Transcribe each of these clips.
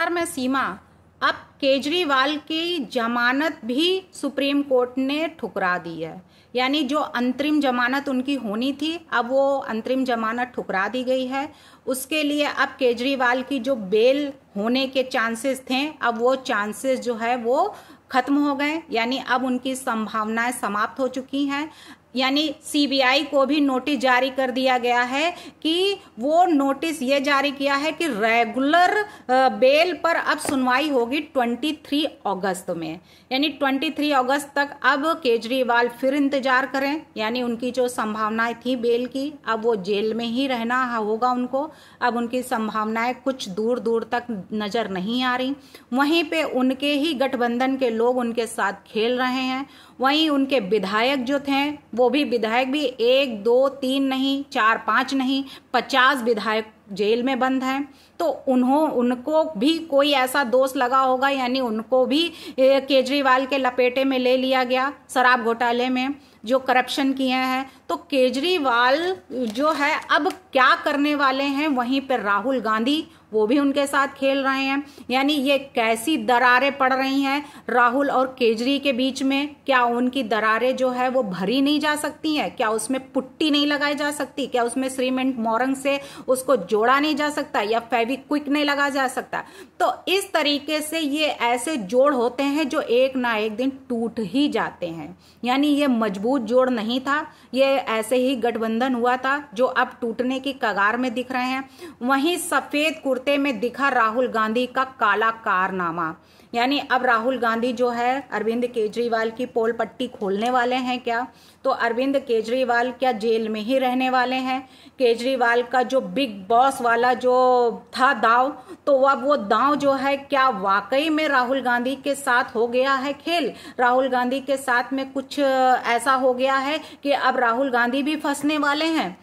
में सीमा, अब केजरीवाल की जमानत भी सुप्रीम कोर्ट ने ठुकरा दी है। यानी जो अंतरिम जमानत उनकी होनी थी, अब वो अंतरिम जमानत ठुकरा दी गई है। उसके लिए अब केजरीवाल की जो बेल होने के चांसेस थे, अब वो चांसेस जो है वो खत्म हो गए। यानी अब उनकी संभावनाएं समाप्त हो चुकी हैं। यानी सीबीआई को भी नोटिस जारी कर दिया गया है कि वो नोटिस ये जारी किया है कि रेगुलर बेल पर अब सुनवाई होगी 23 अगस्त में। यानी 23 अगस्त तक अब केजरीवाल फिर इंतजार करें। यानी उनकी जो संभावनाएं थी बेल की, अब वो जेल में ही रहना होगा उनको। अब उनकी संभावनाएं कुछ दूर दूर तक नजर नहीं आ रही। वहीं पे उनके ही गठबंधन के लोग उनके साथ खेल रहे हैं। वहीं उनके विधायक जो थे, वो भी विधायक भी 1 2 3 नहीं, 4 5 नहीं, 50 विधायक जेल में बंद हैं। तो उनको भी कोई ऐसा दोष लगा होगा, यानी उनको भी केजरीवाल के लपेटे में ले लिया गया शराब घोटाले में, जो करप्शन किए हैं। तो केजरीवाल जो है अब क्या करने वाले हैं, वहीं पर राहुल गांधी वो भी उनके साथ खेल रहे हैं। यानी ये कैसी दरारें पड़ रही हैं राहुल और केजरी के बीच में। क्या उनकी दरारें जो है वो भरी नहीं जा सकती हैं? क्या उसमें पुट्टी नहीं लगाई जा सकती? क्या उसमें सीमेंट मोरंग से उसको जोड़ा नहीं जा सकता, या फेविक्विक नहीं लगा जा सकता? तो इस तरीके से ये ऐसे जोड़ होते हैं जो एक ना एक दिन टूट ही जाते हैं। यानी ये मजबूत जोड़ नहीं था, ये ऐसे ही गठबंधन हुआ था जो अब टूटने की कगार में दिख रहे हैं। वहीं सफेद कुर्ते में दिखा राहुल गांधी का काला कारनामा। यानी अब राहुल गांधी जो है अरविंद केजरीवाल की पोल पट्टी खोलने वाले हैं क्या? तो अरविंद केजरीवाल क्या जेल में ही रहने वाले हैं? केजरीवाल का जो बिग बॉस वाला जो था दांव, तो अब वो दांव जो है क्या वाकई में राहुल गांधी के साथ हो गया है खेल? राहुल गांधी के साथ में कुछ ऐसा हो गया है कि अब राहुल गांधी भी फंसने वाले हैं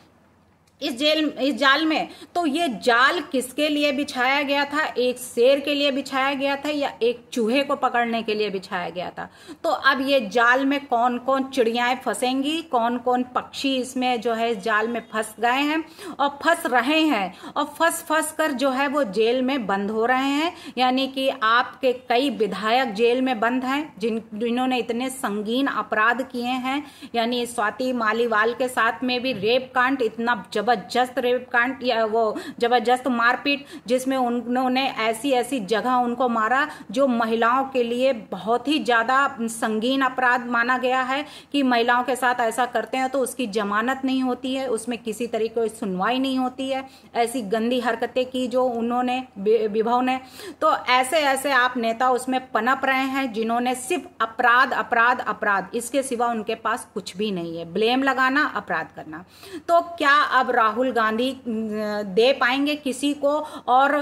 इस जाल में। तो ये जाल किसके लिए बिछाया गया था? एक शेर के लिए बिछाया गया था या एक चूहे को पकड़ने के लिए बिछाया गया था? तो अब ये जाल में कौन कौन चिड़ियाएं फंसेंगी, कौन कौन पक्षी इसमें जो है इस जाल में फंस गए हैं और फंस रहे हैं, और फंस कर जो है वो जेल में बंद हो रहे हैं। यानी कि आपके कई विधायक जेल में बंद हैं जिन्होंने इतने संगीन अपराध किए हैं। यानी स्वाति मालीवाल के साथ में भी रेप कांड, इतना जबरदस्त रेप कांड या वो जबरदस्त मारपीट, जिसमें उन्होंने ऐसी ऐसी जगह उनको मारा जो महिलाओं के लिए बहुत ही ज्यादा संगीन अपराध माना गया है कि महिलाओं के साथ ऐसा करते हैं तो उसकी जमानत नहीं होती है, उसमें किसी तरीके की सुनवाई नहीं होती है। ऐसी गंदी हरकतें की जो उन्होंने विभव ने। तो ऐसे ऐसे आप नेता उसमें पनप रहे हैं जिन्होंने सिर्फ अपराध अपराध अपराध, इसके सिवा उनके पास कुछ भी नहीं है। ब्लेम लगाना, अपराध करना। तो क्या अब राहुल गांधी दे पाएंगे किसी को और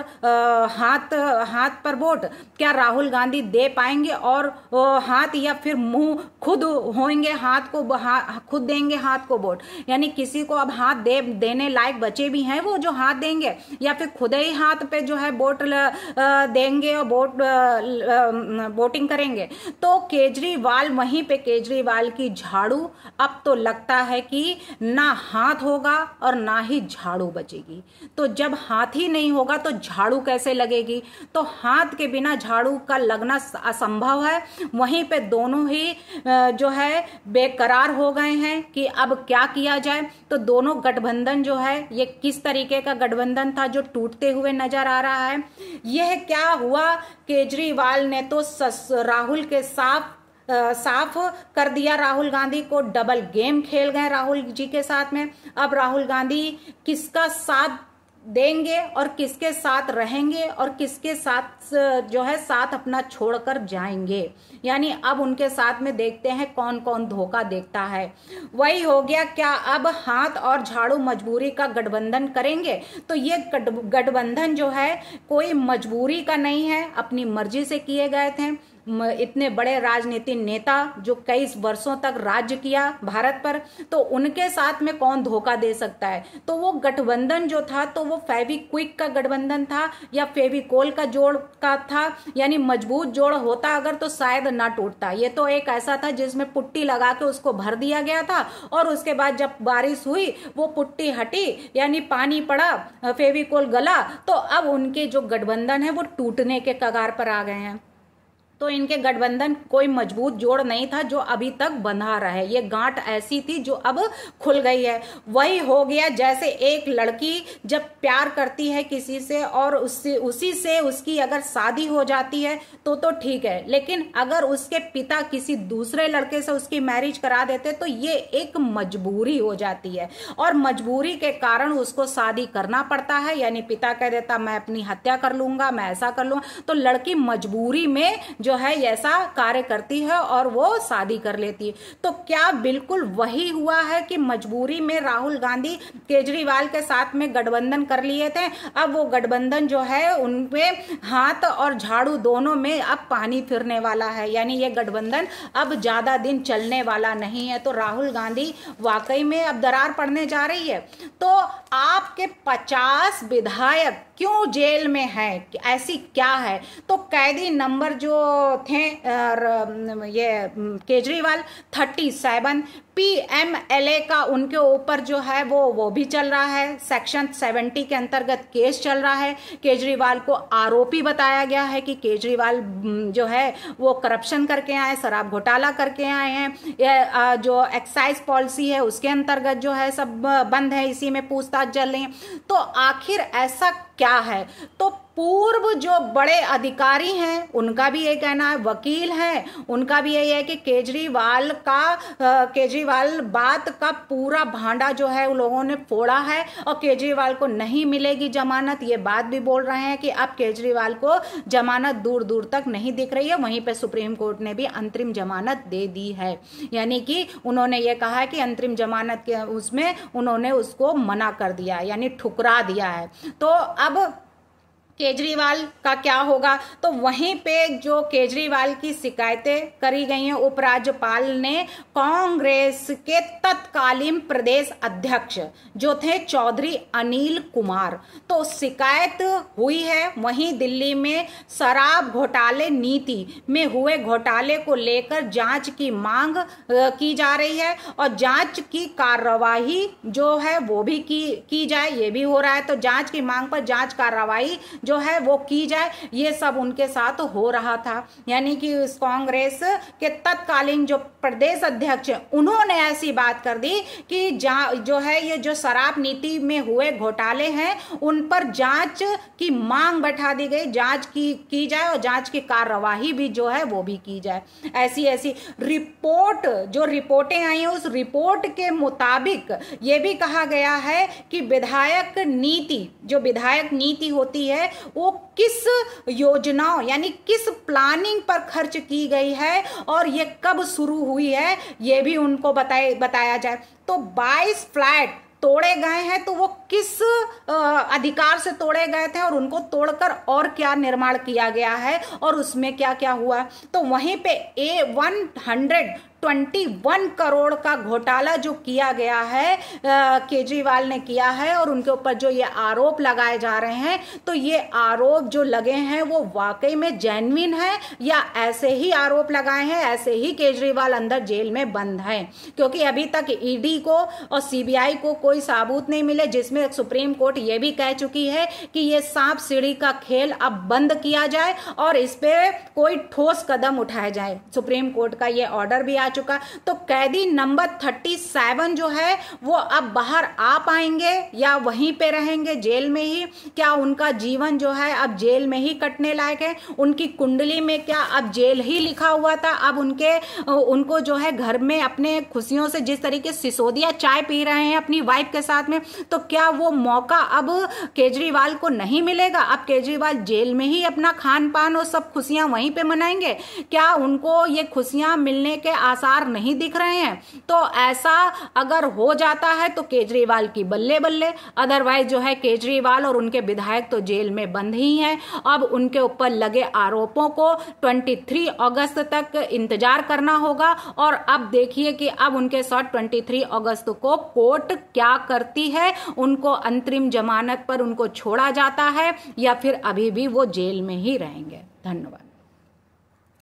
हाथ पर वोट? क्या राहुल गांधी दे पाएंगे और हाथ, या फिर मुंह खुद होंगे हाथ को खुद देंगे हाथ को वोट? यानी किसी को अब हाथ देने लायक बचे भी हैं वो जो हाथ देंगे, या फिर खुद ही हाथ पे जो है वोट देंगे और वोटिंग करेंगे? तो केजरीवाल, वहीं पे केजरीवाल की झाड़ू अब तो लगता है कि ना हाथ होगा और ना ही झाड़ू बचेगी। तो जब हाथ ही नहीं होगा तो झाड़ू कैसे लगेगी? तो हाथ के बिना झाड़ू का लगना असंभव है। वहीं पे दोनों ही जो है बेकरार हो गए हैं कि अब क्या किया जाए। तो दोनों गठबंधन जो है, ये किस तरीके का गठबंधन था जो टूटते हुए नजर आ रहा है? यह क्या हुआ? केजरीवाल ने तो राहुल के साफ कर दिया। राहुल गांधी को डबल गेम खेल गए राहुल जी के साथ में। अब राहुल गांधी किसका साथ देंगे और किसके साथ रहेंगे और किसके साथ जो है साथ अपना छोड़कर जाएंगे? यानी अब उनके साथ में देखते हैं कौन कौन धोखा देखता है। वही हो गया, क्या अब हाथ और झाड़ू मजबूरी का गठबंधन करेंगे? तो ये गठबंधन जो है कोई मजबूरी का नहीं है, अपनी मर्जी से किए गए थे। इतने बड़े राजनीतिक नेता जो कई वर्षों तक राज्य किया भारत पर, तो उनके साथ में कौन धोखा दे सकता है। तो वो गठबंधन जो था तो वो फेविक्विक का गठबंधन था या फेविकोल का जोड़ का था, यानी मजबूत जोड़ होता अगर तो शायद ना टूटता। ये तो एक ऐसा था जिसमें पुट्टी लगा के उसको भर दिया गया था और उसके बाद जब बारिश हुई वो पुट्टी हटी, यानी पानी पड़ा, फेविकोल गला, तो अब उनके जो गठबंधन है वो टूटने के कगार पर आ गए हैं। तो इनके गठबंधन कोई मजबूत जोड़ नहीं था जो अभी तक बंधा रहे। ये गांठ ऐसी थी जो अब खुल गई है। वही हो गया जैसे एक लड़की जब प्यार करती है किसी से और उसी से उसकी अगर शादी हो जाती है तो ठीक है, लेकिन अगर उसके पिता किसी दूसरे लड़के से उसकी मैरिज करा देते तो ये एक मजबूरी हो जाती है और मजबूरी के कारण उसको शादी करना पड़ता है। यानी पिता कह देता मैं अपनी हत्या कर लूंगा, मैं ऐसा कर लूंगा, तो लड़की मजबूरी में जो है ऐसा कार्य करती है और वो शादी कर लेती है। तो क्या बिल्कुल वही हुआ है कि मजबूरी में राहुल गांधी केजरीवाल के साथ में गठबंधन कर लिए थे। अब वो गठबंधन जो है उनपे हाथ और झाड़ू दोनों में अब पानी फिरने वाला है, यानी ये गठबंधन अब ज्यादा दिन चलने वाला नहीं है। तो राहुल गांधी वाकई में अब दरार पड़ने जा रही है। तो आपके 50 विधायक क्यों जेल में है, ऐसी क्या है? तो कैदी नंबर जो थे ये केजरीवाल 37 PMLA का उनके ऊपर जो है वो भी चल रहा है। सेक्शन 70 के अंतर्गत केस चल रहा है। केजरीवाल को आरोपी बताया गया है कि केजरीवाल जो है वो करप्शन करके आए, शराब घोटाला करके आए हैं। जो एक्साइज पॉलिसी है उसके अंतर्गत जो है सब बंद है, इसी में पूछताछ चल रही है। तो आखिर ऐसा क्या है? तो पूर्व जो बड़े अधिकारी हैं उनका भी ये कहना है, वकील हैं उनका भी यही है कि केजरीवाल बात का पूरा भांडा जो है उन लोगों ने फोड़ा है और केजरीवाल को नहीं मिलेगी जमानत। ये बात भी बोल रहे हैं कि अब केजरीवाल को जमानत दूर दूर तक नहीं दिख रही है। वहीं पे सुप्रीम कोर्ट ने भी अंतरिम जमानत दे दी है, यानी कि उन्होंने ये कहा है कि अंतरिम जमानत के उसमें उन्होंने उसको मना कर दिया, यानी ठुकरा दिया है। तो अब केजरीवाल का क्या होगा? तो वहीं पे जो केजरीवाल की शिकायतें करी गई हैं, उपराज्यपाल ने कांग्रेस के तत्कालीन प्रदेश अध्यक्ष जो थे चौधरी अनिल कुमार, तो शिकायत हुई है। वहीं दिल्ली में शराब घोटाले नीति में हुए घोटाले को लेकर जांच की मांग की जा रही है और जांच की कार्यवाही जो है वो भी की जाए, ये भी हो रहा है। तो जांच की मांग पर जांच कार्यवाही जो है वो की जाए, ये सब उनके साथ हो रहा था। यानी कि इस कांग्रेस के तत्कालीन जो प्रदेश अध्यक्ष उन्होंने ऐसी बात कर दी कि जो है ये जो शराब नीति में हुए घोटाले हैं उन पर जांच की मांग बैठा दी गई, जांच की जाए और जांच की कार्यवाही भी जो है वो भी की जाए। ऐसी रिपोर्ट जो रिपोर्टें आई हैं उस रिपोर्ट के मुताबिक ये भी कहा गया है कि विधायक नीति होती है वो किस योजनाओं यानी किस प्लानिंग पर खर्च की गई है और ये कब शुरू हुई है ये भी उनको बताया जाए। तो 22 फ्लैट तोड़े गए हैं तो वो किस अधिकार से तोड़े गए थे और उनको तोड़कर और क्या निर्माण किया गया है और उसमें क्या क्या हुआ। तो वहीं पे 121 करोड़ का घोटाला जो किया गया है केजरीवाल ने किया है और उनके ऊपर जो ये आरोप लगाए जा रहे हैं, तो ये आरोप जो लगे हैं वो वाकई में जेन्युइन है या ऐसे ही आरोप लगाए हैं, ऐसे ही केजरीवाल अंदर जेल में बंद है। क्योंकि अभी तक ईडी को और सीबीआई को कोई सबूत नहीं मिले, जिसमें सुप्रीम कोर्ट ये भी कह चुकी है कि ये सांप सीढ़ी का खेल अब बंद किया जाए और इस पे कोई ठोस कदम उठाया जाए। सुप्रीम कोर्ट का ये ऑर्डर भी आ चुका। तो कैदी नंबर 37 जो है वो अब बाहर आ पाएंगे या वहीं पे रहेंगे जेल में ही? क्या उनका जीवन जो है अब जेल में ही कटने लायक है? उनकी कुंडली में क्या अब जेल ही लिखा हुआ था? अब उनको जो है घर में अपने खुशियों से जिस तरीके सिसोदिया चाय पी रहे हैं अपनी वाइफ के साथ में, तो क्या वो मौका अब केजरीवाल को नहीं मिलेगा? अब केजरीवाल जेल में ही अपना खान पान और सब खुशियां वहीं पे मनाएंगे? क्या उनको ये खुशियां मिलने के आसार नहीं दिख रहे हैं, तो ऐसा अगर हो जाता है तो केजरीवाल की बल्ले बल्ले। अदरवाइज जो है केजरीवाल और उनके विधायक तो जेल में बंद ही हैं। अब उनके ऊपर लगे आरोपों को 23 अगस्त तक इंतजार करना होगा। और अब देखिए कि अब उनके साथ 23 अगस्त को कोर्ट क्या करती है, उनको अंतरिम जमानत पर उनको छोड़ा जाता है या फिर अभी भी वो जेल में ही रहेंगे। धन्यवाद।